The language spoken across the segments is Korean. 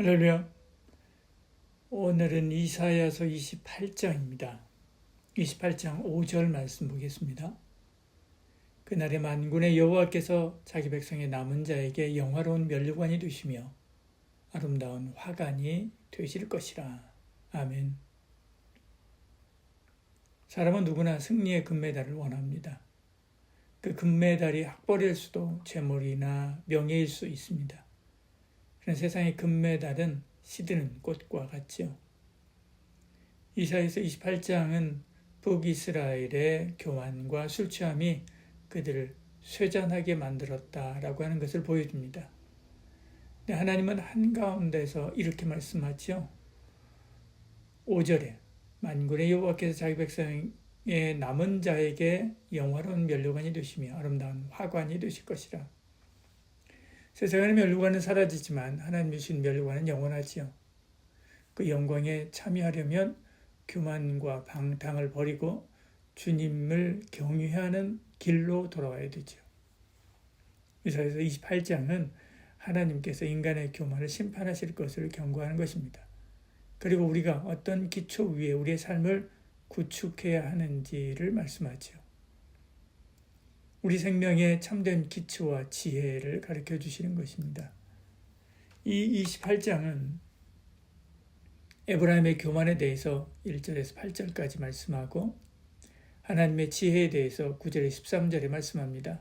할렐루야. 오늘은 이사야서 28장입니다. 28장 5절 말씀 보겠습니다. 그날에 만군의 여호와께서 자기 백성의 남은 자에게 영화로운 면류관이 되시며 아름다운 화관이 되실 것이라. 아멘. 사람은 누구나 승리의 금메달을 원합니다. 그 금메달이 학벌일 수도 재물이나 명예일 수 있습니다. 그런 세상의 금메달은 시드는 꽃과 같죠. 이사야서 28장은 북이스라엘의 교만과 술 취함이 그들을 쇠잔하게 만들었다라고 하는 것을 보여줍니다. 하나님은 한가운데서 이렇게 말씀하죠. 5절에 만군의 여호와께서 자기 백성의 남은 자에게 영화로운 면류관이 되시며 아름다운 화관이 되실 것이라. 세상의 면류관은 사라지지만 하나님이 주신 면류관은 영원하지요. 그 영광에 참여하려면 교만과 방탕을 버리고 주님을 경외하는 길로 돌아와야 되죠. 이사야서 28장은 하나님께서 인간의 교만을 심판하실 것을 경고하는 것입니다. 그리고 우리가 어떤 기초 위에 우리의 삶을 구축해야 하는지를 말씀하죠. 우리 생명의 참된 기초와 지혜를 가르쳐 주시는 것입니다. 이 28장은 에브라임의 교만에 대해서 1절에서 8절까지 말씀하고 하나님의 지혜에 대해서 9절에서 13절에 말씀합니다.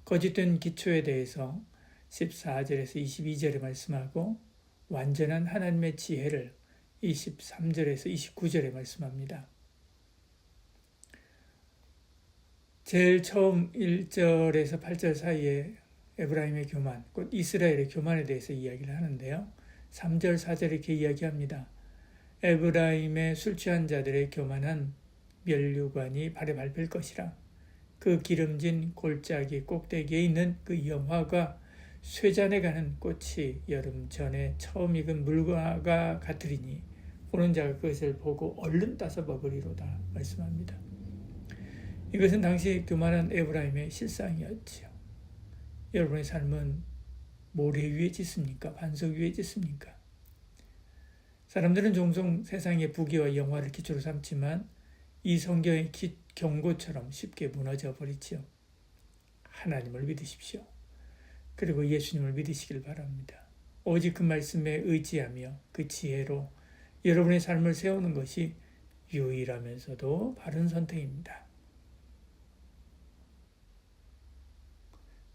거짓된 기초에 대해서 14절에서 22절에 말씀하고 완전한 하나님의 지혜를 23절에서 29절에 말씀합니다. 제일 처음 1절에서 8절 사이에 에브라임의 교만, 곧 이스라엘의 교만에 대해서 이야기를 하는데요. 3절, 4절 이렇게 이야기합니다. 에브라임의 술 취한 자들의 교만한 면류관이 발에 밟힐 것이라. 그 기름진 골짜기 꼭대기에 있는 그 영화가 쇠잔에 가는 꽃이 여름 전에 처음 익은 물과 같으리니 보는 자가 그것을 보고 얼른 따서 먹으리로다 말씀합니다. 이것은 당시 교만한 에브라임의 실상이었지요. 여러분의 삶은 모래 위에 짓습니까? 반석 위에 짓습니까? 사람들은 종종 세상의 부귀와 영화를 기초로 삼지만 이 성경의 경고처럼 쉽게 무너져 버리지요. 하나님을 믿으십시오. 그리고 예수님을 믿으시길 바랍니다. 오직 그 말씀에 의지하며 그 지혜로 여러분의 삶을 세우는 것이 유일하면서도 바른 선택입니다.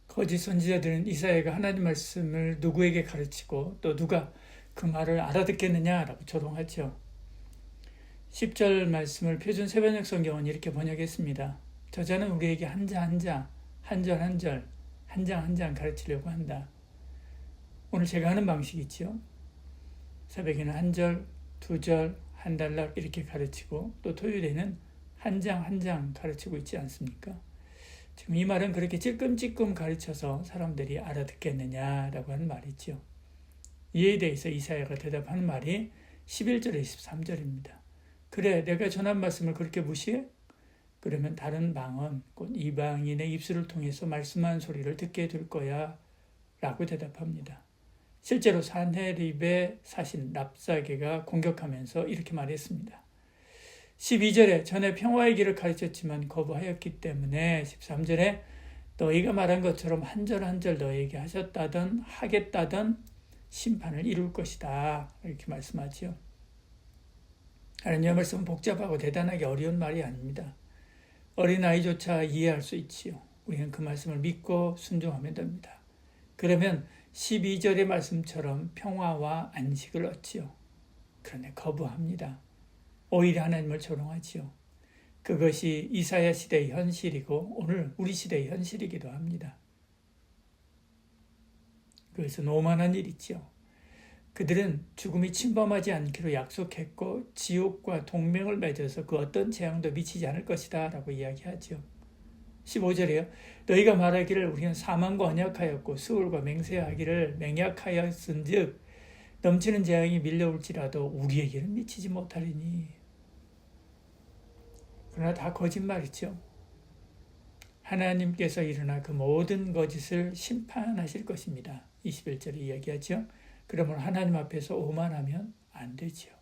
거짓 선지자들은 이사야가 하나님 말씀을 누구에게 가르치고 또 누가 그 말을 알아듣겠느냐라고 조롱하죠. 10절 말씀을 표준 세번역 성경은 이렇게 번역했습니다. 저자는 우리에게 한자 한자, 한절 한절, 한 장 한 장 가르치려고 한다. 오늘 제가 하는 방식이죠. 새벽에는 한 절, 두 절, 한 단락 이렇게 가르치고 또 토요일에는 한 장 한 장 가르치고 있지 않습니까? 지금 이 말은 그렇게 찔끔찔끔 가르쳐서 사람들이 알아듣겠느냐라고 하는 말이죠. 이에 대해서 이사야가 대답하는 말이 11절에 13절입니다. 그래, 내가 전한 말씀을 그렇게 무시해? 그러면 다른 방언, 곧 이방인의 입술을 통해서 말씀한 소리를 듣게 될 거야 라고 대답합니다. 실제로 산헤립의 사신 랍사게가 공격하면서 이렇게 말했습니다. 12절에 전에 평화의 길을 가르쳤지만 거부하였기 때문에 13절에 너희가 말한 것처럼 한 절 한 절 너희에게 하셨다던 하겠다던 심판을 이룰 것이다 이렇게 말씀하지요. 하나님의 말씀은 복잡하고 대단하게 어려운 말이 아닙니다. 어린아이조차 이해할 수 있지요. 우리는 그 말씀을 믿고 순종하면 됩니다. 그러면 12절의 말씀처럼 평화와 안식을 얻지요. 그런데 거부합니다. 오히려 하나님을 조롱하지요. 그것이 이사야 시대의 현실이고 오늘 우리 시대의 현실이기도 합니다. 그래서 오만한 일이지요. 그들은 죽음이 침범하지 않기로 약속했고 지옥과 동맹을 맺어서 그 어떤 재앙도 미치지 않을 것이다 라고 이야기하죠. 15절에요. 너희가 말하기를 우리는 사망과 언약하였고 수울과 맹세하기를 맹약하였은즉 넘치는 재앙이 밀려올지라도 우리에게는 미치지 못하리니. 그러나 다 거짓말이죠. 하나님께서 일어나 그 모든 거짓을 심판하실 것입니다. 21절에 이야기하죠. 그러면 하나님 앞에서 오만하면 안 되지요.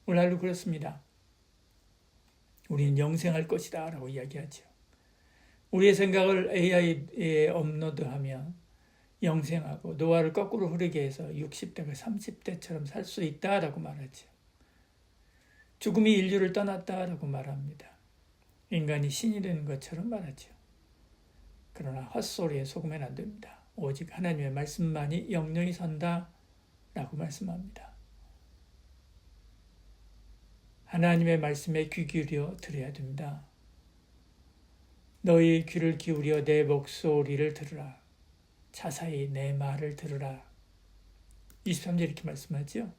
오늘날도 그렇습니다. 우리는 영생할 것이다 라고 이야기하죠. 우리의 생각을 AI에 업로드하면 영생하고 노화를 거꾸로 흐르게 해서 60대가 30대처럼 살 수 있다라고 말하죠. 죽음이 인류를 떠났다라고 말합니다. 인간이 신이 되는 것처럼 말하죠. 그러나 헛소리에 속으면 안 됩니다. 오직 하나님의 말씀만이 영영이 선다라고 말씀합니다. 하나님의 말씀에 귀 기울여 들어야 됩니다. 너희 귀를 기울여 내 목소리를 들으라. 자세히 내 말을 들으라. 23절 이렇게 말씀하죠.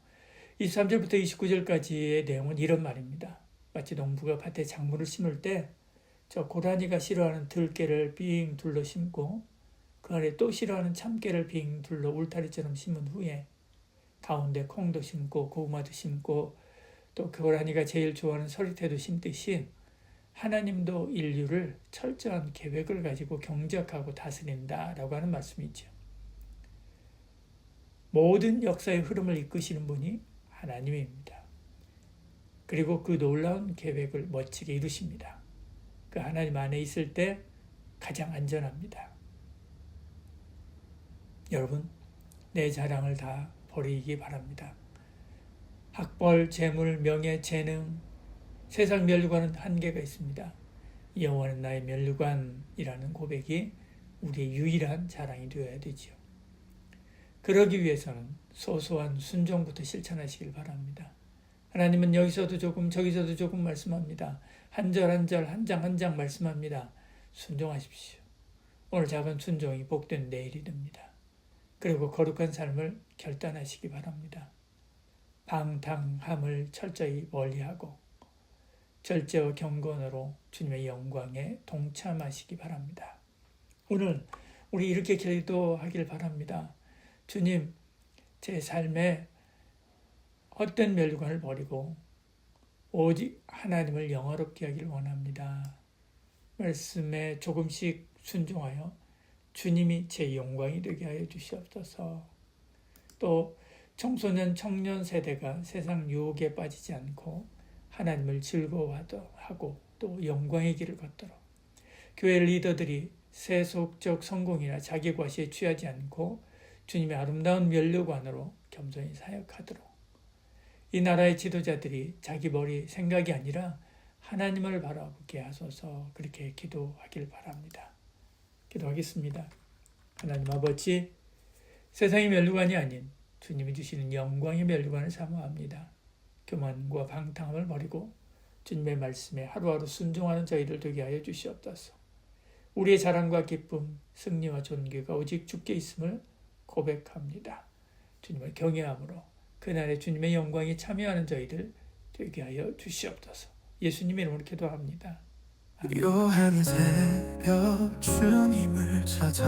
23절부터 29절까지의 내용은 이런 말입니다. 마치 농부가 밭에 작물을 심을 때 저 고라니가 싫어하는 들깨를 빙 둘러 심고 그 아래 또 싫어하는 참깨를 빙 둘러 울타리처럼 심은 후에 가운데 콩도 심고 고구마도 심고 또 고라니가 제일 좋아하는 서리태도 심듯이 하나님도 인류를 철저한 계획을 가지고 경작하고 다스린다라고 하는 말씀이죠. 모든 역사의 흐름을 이끄시는 분이 하나님입니다. 그리고 그 놀라운 계획을 멋지게 이루십니다. 그 하나님 안에 있을 때 가장 안전합니다. 여러분, 내 자랑을 다 버리기 바랍니다. 학벌, 재물, 명예, 재능, 세상 면류관은 한계가 있습니다. 여호와는 나의 면류관이라는 고백이 우리의 유일한 자랑이 되어야 되지요. 그러기 위해서는 소소한 순종부터 실천하시길 바랍니다. 하나님은 여기서도 조금 저기서도 조금 말씀합니다. 한 절 한 절 한 장 한 장 말씀합니다. 순종하십시오. 오늘 작은 순종이 복된 내일이 됩니다. 그리고 거룩한 삶을 결단하시기 바랍니다. 방탕함을 철저히 멀리하고 절제와 경건으로 주님의 영광에 동참하시기 바랍니다. 오늘 우리 이렇게 기도하길 바랍니다. 주님, 제 삶에 헛된 면류관을 버리고 오직 하나님을 영화롭게 하기를 원합니다. 말씀에 조금씩 순종하여 주님이 제 영광이 되게 하여 주시옵소서. 또 청소년, 청년 세대가 세상 유혹에 빠지지 않고 하나님을 즐거워하고 또 영광의 길을 걷도록 교회 리더들이 세속적 성공이나 자기 과시에 취하지 않고 주님의 아름다운 면류관으로 겸손히 사역하도록 이 나라의 지도자들이 자기 머리 생각이 아니라 하나님을 바라보게 하소서. 그렇게 기도하길 바랍니다. 기도하겠습니다. 하나님 아버지, 세상의 면류관이 아닌 주님이 주시는 영광의 면류관을 사모합니다. 교만과 방탕함을 버리고 주님의 말씀에 하루하루 순종하는 저희들 되게 하여 주시옵소서. 우리의 자랑과 기쁨, 승리와 존귀가 오직 주께 있음을 고백합니다. 주님을 경외함으로 그날에 주님의 영광에 참여하는 저희들 되게 하여 주시옵소서. 예수님의 이름으로 기도합니다. 아멘. 요한 새벽 주님을 찾아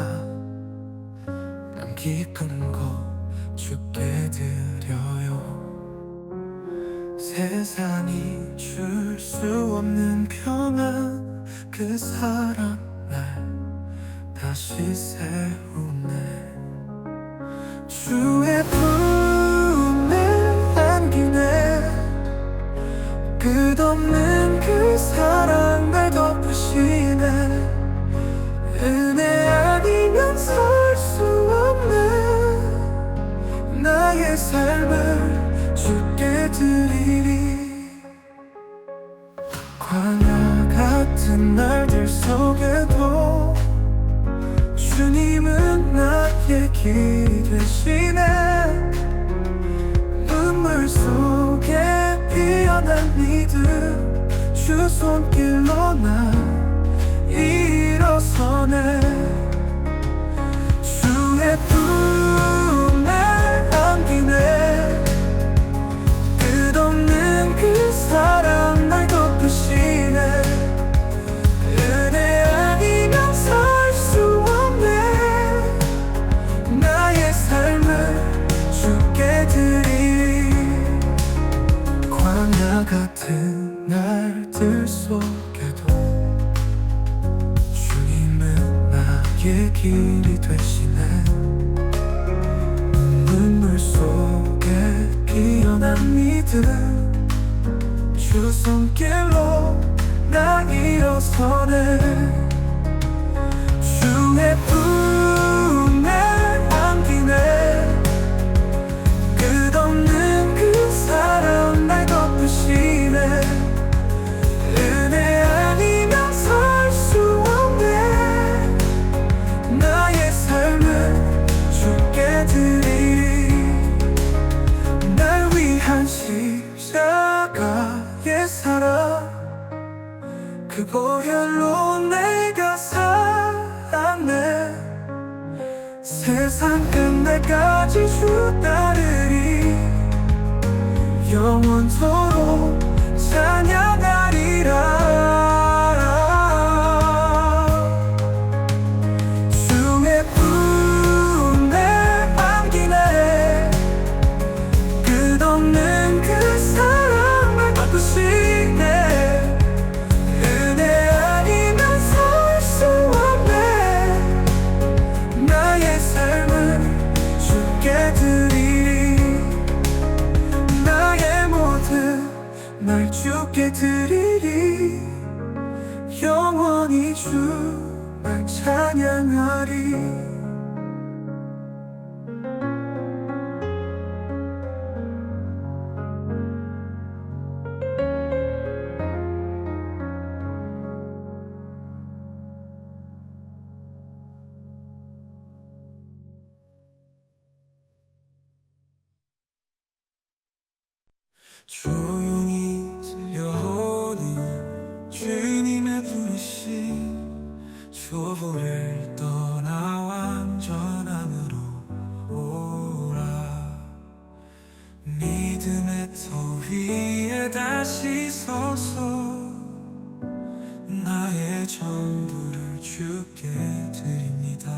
난 깊은 곳 주께 드려요. 세상이 줄 수 없는 평안 그 사랑 날 다시 세우네. 주의 품에 안기네. 끝없는 그 사랑 날 덮으시네. 은혜 아니면 살 수 없네. 나의 삶을 주께 드리리. 광야 같은 날들 속에도 주님은 나의 길이 되시네. 눈물 속에 피어난 믿음 주 손길로 난 일어서네. 주의 품에 안기네. 끝없는 그 사랑 날 덮으시네. 은혜 아니면 살 수 없네. 나의 삶을 주께 드리. 광야 같은 날들 속에도 주님은 나의 길이 되시네. 눈물 속에 피어난 믿음 주 손길로 나 일어서네 주의 품에 안기네 끝없는 그 사랑 날 덮으시네 은혜 아니면 살 수 없네 나의 삶을 주께 드리리 날 위한 십자가의 사랑 그 보혈로 내가 살았네 세상 끝날까지 주 따르리 영원토록 찬양하리라 주의 품에 안기네 끝없는 그 사랑 날 덮으시네 은혜 아니면 살 수 없네 나의 삶을 주께 드리리 나의 모든 날 주께 드리리 영원히 주 날 찬양하리 조용히 들려오는 주님의 부르심 초보를 떠나 완전함으로 오라 믿음의 터 위에 다시 서서 나의 전부를 주께 드립니다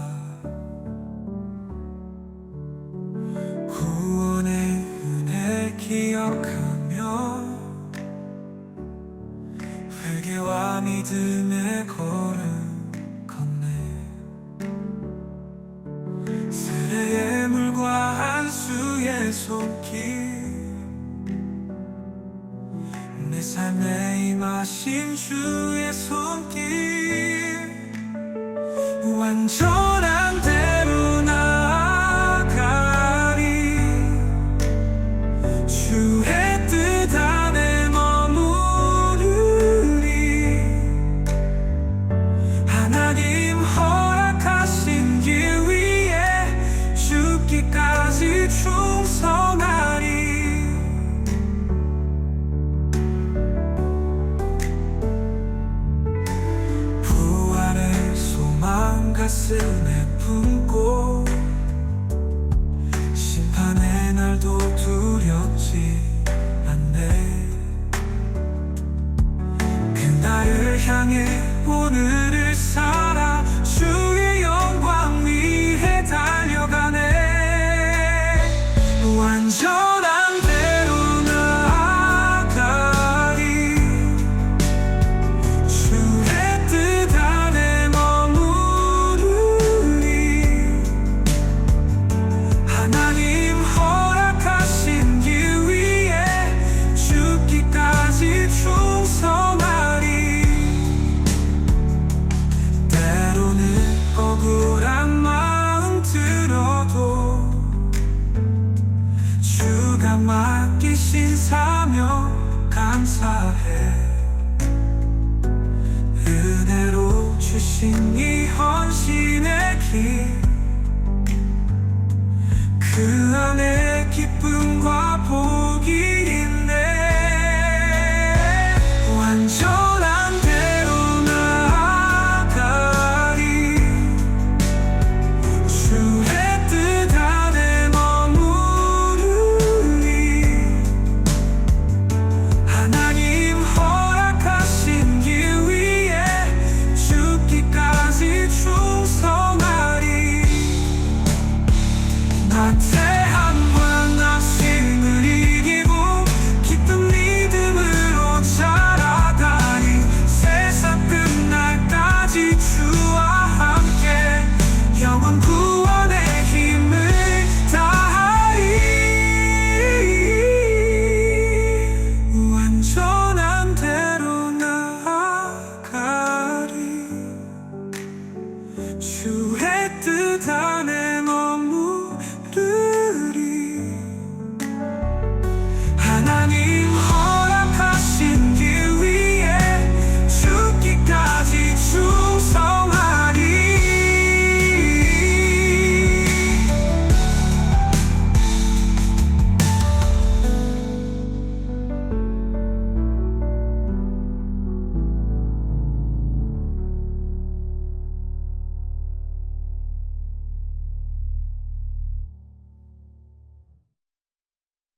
구원의 은혜 기억하며 회개와 믿음의 걸음 걷네 세례의 물과 안수의 손길 내 삶에 임하신 주의 손길 완전한 대로 나아가리 주의 뜻 안에 머무르리 하나님 허락하신 길 위에 죽기까지 충성하리 부활의 소망 가슴에 품고 심판의 날도 두렵지 않네 그날을 향해 오늘을 살아 주의 영광 위에 달려가네 완전한 대로 나아가리 주의 뜻 안에 머무르리 하나님 허락하신 길 위에 죽기까지 충성하리 때로는 억울한 마음 들어도 주가 맡기신 사명 감사해 은혜로 주신 이 헌신의 길